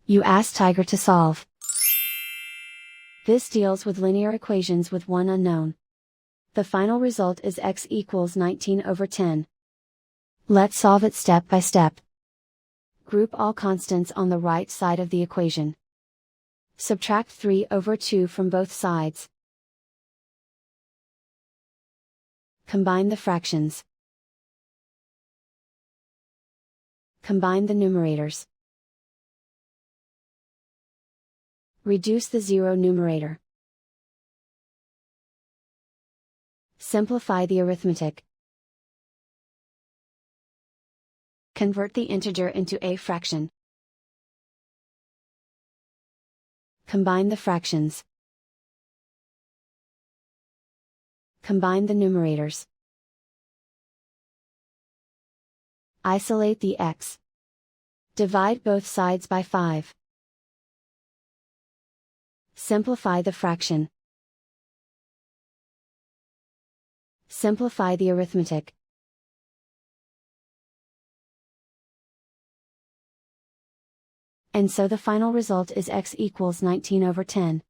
You ask Tiger to solve. This deals with linear equations with one unknown. The final result is x equals 19/10. Let's solve it step by step. Group all constants on the right side of the equation. Subtract 3/2 from both sides. Combine the fractions. Combine the numerators. Reduce the zero numerator. Simplify the arithmetic. Convert the integer into a fraction. Combine the fractions. Combine the numerators. Isolate the x. Divide both sides by 5. Simplify the fraction. Simplify the arithmetic. And so the final result is x equals 19/10.